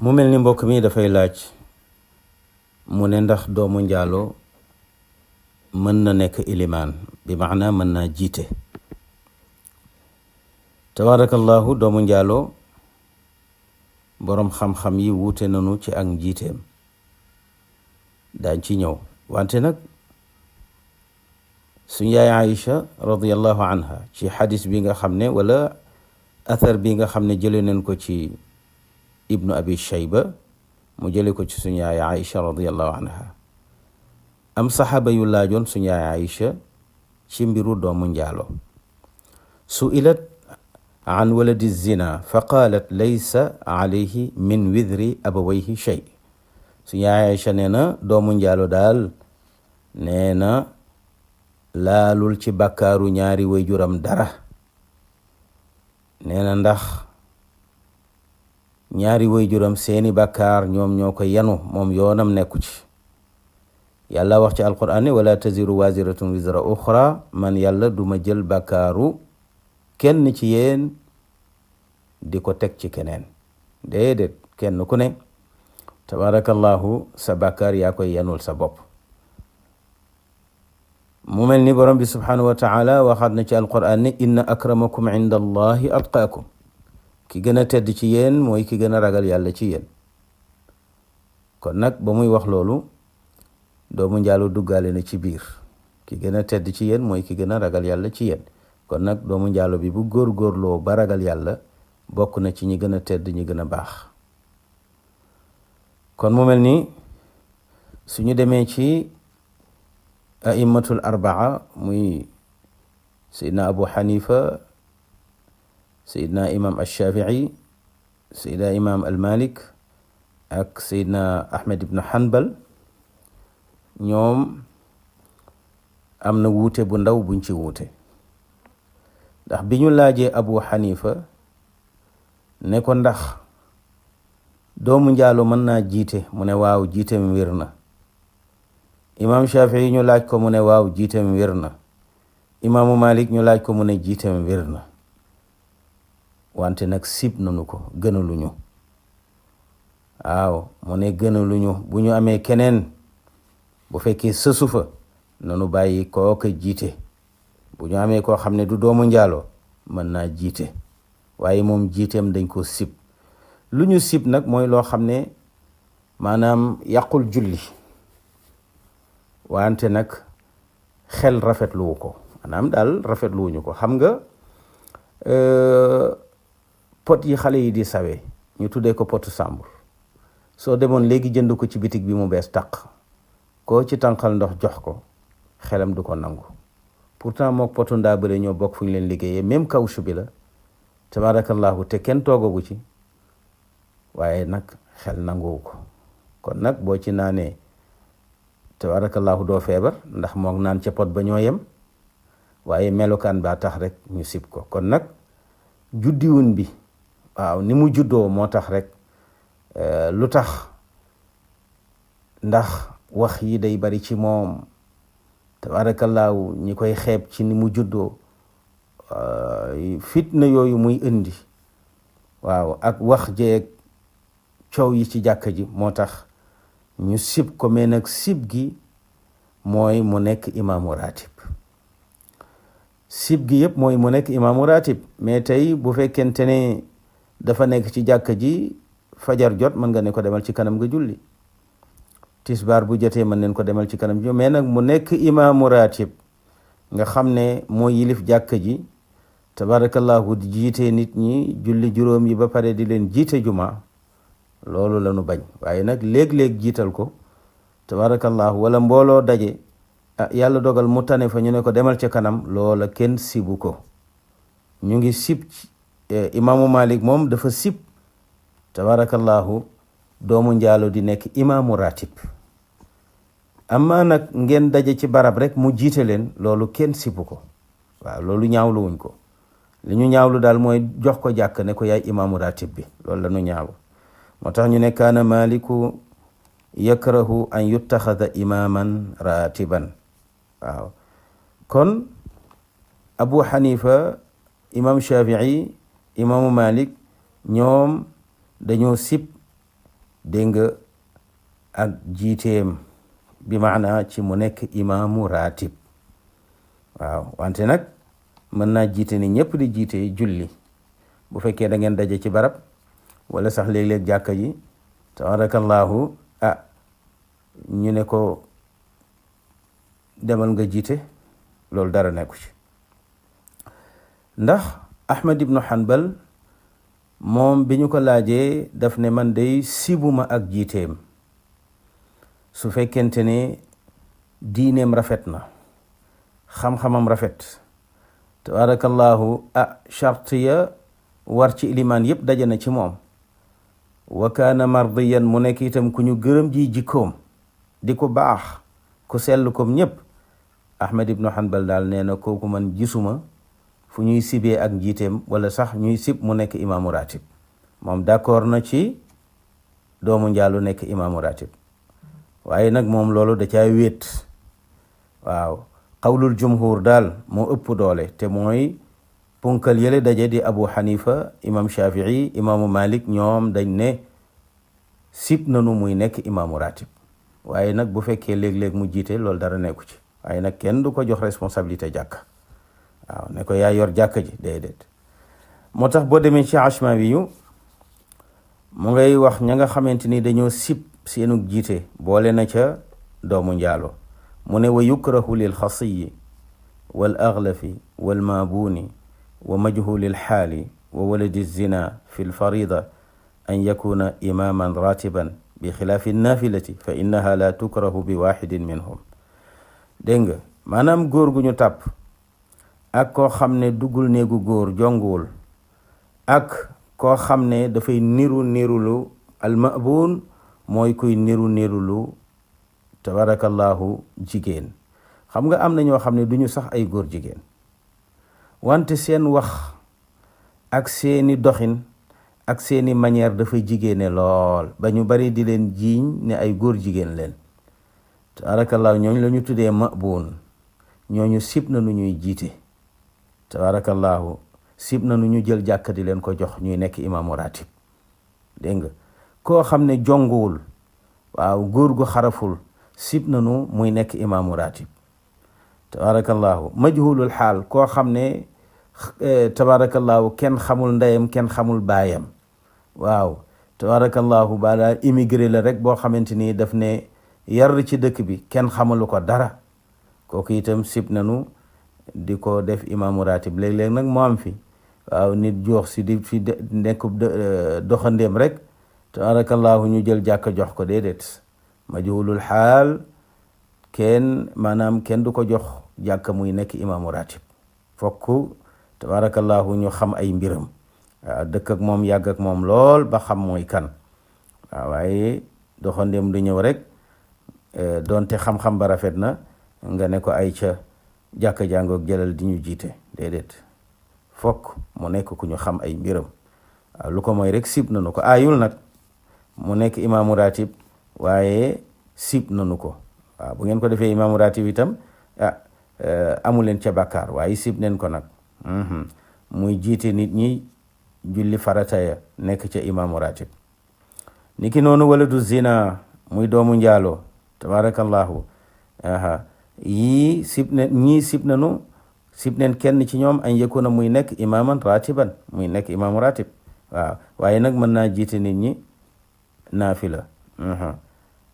mu mel ni mbokk mi dafay laaj mu ne ndax doomu njaalo mën na nekk ilimaan bi maana mën naa jiite. tabarakallahu doomu njaalo boroom xam-xam yi wuute nañu ci ak njiiteem, daañ ci ñëw. wante nag suñu yaay Aïcha radiyallahu anha ci xadis bi nga xam ne wala athar bi nga xam ne jële nañ ko ci ibnu abi shayba mu jële ko ci suñu yaay Aïcha radiyallahu anha, am saxaaba yu laajoon suñu yaay Aïcha ci mbiru doomu njaalo. su'ilat an waladi zina fa qaalat laysa alayhi min widri abawayhi shay. suñu yaay Aïcha nee na doomu njaalo daal nee na laalul ci bàkkaaru ñaari waajuram dara. nee na ndax ñaari waajuram seeni bàkkaar ñoom ñoo ko yanu, moom yoonam nekku ci. yàlla wax ci alquran ne wala taziru waziratun wizra uxra, man yàlla duma jël bàkkaaru kenn ci yéen di ko teg ci keneen. déedéet, kenn ku ne tabarakallahu sa bàkkaar yaa koy yanul sa bopp. mu mel ni borom bi subhanahu wa taala waxaat na ci alquran ne inna akramakum inda allahi atqaakum, ki gën a tedd ci yéen mooy ki gën a ragal yàlla ci yéen. kon nag ba muy wax loolu doomu njaalo duggaale na ci biir, ki gën a tedd ci yéen mooy ki gën a ragal yàlla ci yéen. kon nag doomu njaalo bi bu góorgóorloo ba ragal yàlla bokk na ci ñi gën a tedd ñi gën a baax. kon mu mel ni suñu demee ci aimmatul arbaa muy sayidna abu xanifa, sayidna imam alshafii, sayidna imam almalik ak sayidna ahmed ibn hanbal, ñoom am na wuute bu ndaw buñ ci wuute. ndax bi ñu laajee abu xanifa ne ko ndax doomu njaalo mën naa jiite, mu ne waaw jiiteem wér na. imam Shafii ñu laaj ko mu ne waaw jiiteem wér na. imaamu Malik ñu laaj ko mu ne jiiteem wér na. wante nag sib nanu ko, gënaluñu. waaw mu ne gënaluñu, bu ñu amee keneen bu fekkee sësu fa nanu bàyyi kooka jiite. bu ñu amee koo xam ne du doomu njaalo mën naa jiite, waaye moom jiiteem dañ ko sib. lu ñu sib nag mooy loo xam ne maanaam yàqul julli, wante nag xel rafetluwu ko, maanaam daal rafetluwuñu ko. xam nga pot yi xale yi di sawe ñu tuddee ko potu sàmbur, soo demoon léegi jënd ko ci bitig bi mu bees tàq, koo ci tànqal ndox jox ko xelam du ko nangu. pourtant mook potu ndaa bële ñoo bokk fu ñu leen liggéeyee, même kawsu bi la tabarakallahu, te kenn toogagu ci, waaye nag xel nanguwu ko. kon nag boo ci naanee tabarakallahu doo feebar, ndax mook naan ca pot ba ñoo yem, waaye melokaan baa tax rek ñu sib ko. kon nag juddiwun bi waaw ni mu juddoo moo tax rek lu tax ndax wax yi day bari ci moom tabarakallahu, ñi koy xeeb ci ni mu juddoo, fitna yooyu muy indi, waaw ak wax jeeg coow yi ci jàkka ji moo tax ñu sib ko. mais nag sib gi mooy mu nekk imaamu ratib. sib gi yëpp mooy mu nekk imaamu ratib. mais tey bu fekkente ne dafa nekk ci jàkka ji fajar jot mën nga ne ko demal ci kanam nga julli, tisbaar bu jotee mën neen ko demal ci kanam ji. mais nag mu nekk imaamu ratib nga xam ne moo yilif jàkka ji tabarakallahu, di jiite nit ñi julli juróom yi ba pare di leen jiite juma, loolu la nu bañ. waaye nag léeg-léeg jiital ko tabarakallahu, wala mbooloo daje yàlla dogal mu tane fa ñu ne ko demal ca kanam, loola kenn sibu ko. ñu ngi sib imaamu Malik moom dafa sib tabarakallahu doomu njaalo di nekk imaamu ratib. amma nag ngeen daje ci barab rek mu jiite leen, loolu kenn sibu ko. waaw loolu ñaawlu wuñ ko. li ñu ñaawlu daal mooy jox ko jàkk ne ko yaay imaamu ratib bi, loolu la ñu ñaawlu. moo tax ñu ne kaana maliku yakrahu an yuttaxada imaaman ratiban. waaw kon abu xanifa, imam shafii, imaamu malik, ñoom dañoo sib dégg nga ak jiiteem bi maana ci mu nekk imaamu ratib waaw wante nag mën naa jiite ni ñëpp di jiite julli bu fekkee da ngeen daje ci barab wala sax léeg-léeg jàkka ji tabarakallahu ñu ne ko demal nga jiite loolu dara nekku ci ndax Ahmad ibnu Hanbal moom bi ñu ko laajee daf ne man day sibuma ak jiiteem su fekkente ne diineem rafet na xam-xamam rafet tabarakallahu charte ya war ci ilimaan yépp daje na ci moom wa kaana mardiyan mu nekk itam ku ñu gërëm ji jikkoom di ko baax ku sell kom ñépp Ahmad ibnu Hanbal daal nee na kooku man gisuma fu ñuy sibee ak njiiteem wala sax ñuy sib mu nekk imaamu ratib moom d'accord na ci doomu njaalu nekk imaamu ratib waaye nag moom loolu da caa wéet waaw qawlul jumhur daal moo ëpp doole te mooy punkal yële daje di Abu Hanifa imam Shafii imaamu Malik ñoom dañ ne sib nanu muy nekk imaamu ratib waaye nag bu fekkee léeg-léeg mu jiite loolu dara nekku ci waaye nag kenn du ko jox responsabilité jàkk waaw ne ko yaa yor jàkk ji déedéet moo tax boo demee ci Ashmawi yu mu ngay wax ña nga xamante ni dañoo sib seenu jiite boole na ca doomu njaalo mu ne wa yukrahu lil xasiyi wal aglafi wal maabuuni wa majhulil xaali wa waladi zina fi lfarida an yakuna imaman ratiban bi xilaafi nafilati fa innaha la tukrahu bi waxidin minhum dégg nga maanaam góor gu ñu tàpp ak koo xam ne duggul néegu góor jonguwul ak koo xam ne dafay nirulu almabuun mooy kuy nirulu tabarakallahu jigéen xam nga am na ñoo xam ne duñu sax ay góor jigéen wante seen wax ak seeni doxin ak seeni manière dafay jigéene lool ba ñu bari di leen jiiñ ne ay góor jigéen leen tabarakallahu ñooñu la ñu tuddee mabuun ñooñu sib na nu ñuy jiite tabarakallahu sib na nu ñu jël jàkka di leen ko jox ñuy nekk imaamu ratib dégg nga koo xam ne jonguwul waaw góor gu xaraful sib nanu muy nekk imaamu ratib tabarakallahu majhulul xaal koo xam ne tabarakallahu kenn xamul ndeyam kenn xamul baayam waaw tabarakallahu ba daal immigré la rek boo xamante ni daf ne yar ci dëkk bi kenn xamalu ko dara kooku itam sib nanu di ko def imaamu ratib léeg-léeg nag moo am fi waaw nit joox si di fi nekkub doxandeem rek tabarakallahu ñu jël jàkka jox ko déedéet majhulul xaal maanaam kenn du ko jox jàkka muy nekk imaamu ratib fokk tabarakallahu ñu xam ay mbiram waaw dëkk ak moom yàgg ak moom lool ba xam mooy kan waaw waaye doxandeem du ñëw rek doonte xam-xam ba rafet na nga ne ko ay ca jàkka jàngoog jëlal di ñu jiite déedéet fokk mu nekk ku ñu xam ay mbiram waaw lu ko mooy rek sib nanu ko aayul nag mu nekk imaamu ratib waaye sib nanu ko waaw bu ngeen ko defee imaamu ratib itam amu leen ca bàkkaar waaye sib neen ko nag muy jiite nit ñi julli farataya nekk ca imaamu ratib niki noonu wala du zina muy doomu njaaloo tabarakallahu yii sib nanu sib neen kenn ci ñoom an yakuna muy nekk imaaman ratiban muy nekk imaamu ratib waaw waaye nag mën naa jiite nit ñi naafila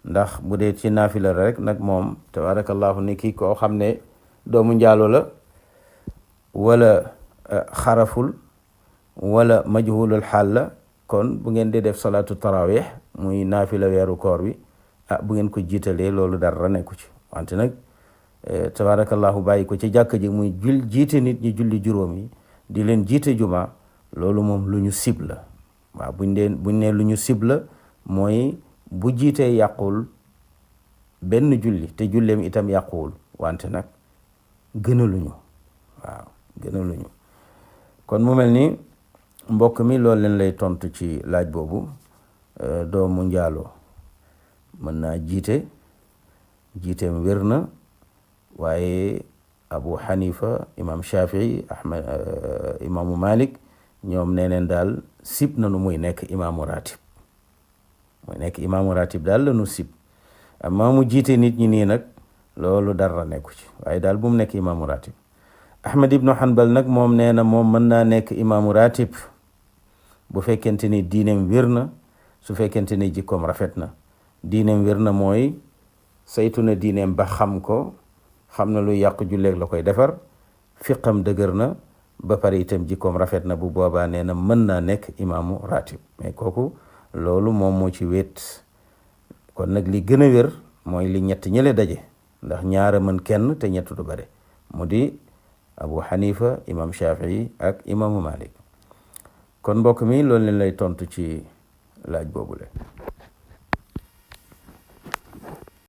ndax bu dee ci naafila rek nag moom tabarakallahu ni kii koo xam ne doomu njaalo la wala xaraful wala majhulul xaal la kon bu ngeen dee def salaatu tarawih muy naafila weeru koor bi bu ngeen ko jiitalee loolu dara nekku ci wante nag tabarakallahu bàyyi ko ci jàkk ji muy jiite nit ñi julli juróom yi di leen jiite juma loolu moom lu ñu sib la waaw buñ ne lu ñu sib la mooy bu jiitee yàquwul benn julli te julleem itam yàquwul wante nag gënaluñu waaw gënaluñu kon mu mel ni mbokk mi loolu leen lay tontu ci laaj boobu doomu njaaloo mën naa jiiteem wér na waaye Abu Hanifa imam Shafii Ahmad imaamu Malik ñoom nee neen daal sib nanu muy nekk imaamu ratib mooy nekk imaamu ratib daal la nu sib amma mu jiite nit ñi nii nag loolu dara nekku ci waaye daal bu mu nekk imaamu ratib Ahmad ibnu Hanbal nag moom nee na moom mën naa nekk imaamu ratib bu fekkente ni diineem wér na su fekkente ni jikkoom rafet na diineem wér na mooy saytu na diineem ba xam ko xam na luy yàq julleeg la koy defar fiqam dëgër na ba pare itam jikkoom rafet na bu boobaa nee na mën naa nekk imaamu ratib mais kooku loolu moom moo ci wéet kon nag li gën a wér mooy li ñett ñële daje ndax ñaara mën kenn te ñett du bare mu di Abu Hanifa imam Shafii ak imaamu Malik kon mbokk mi loolu leen lay tontu ci laaj boobule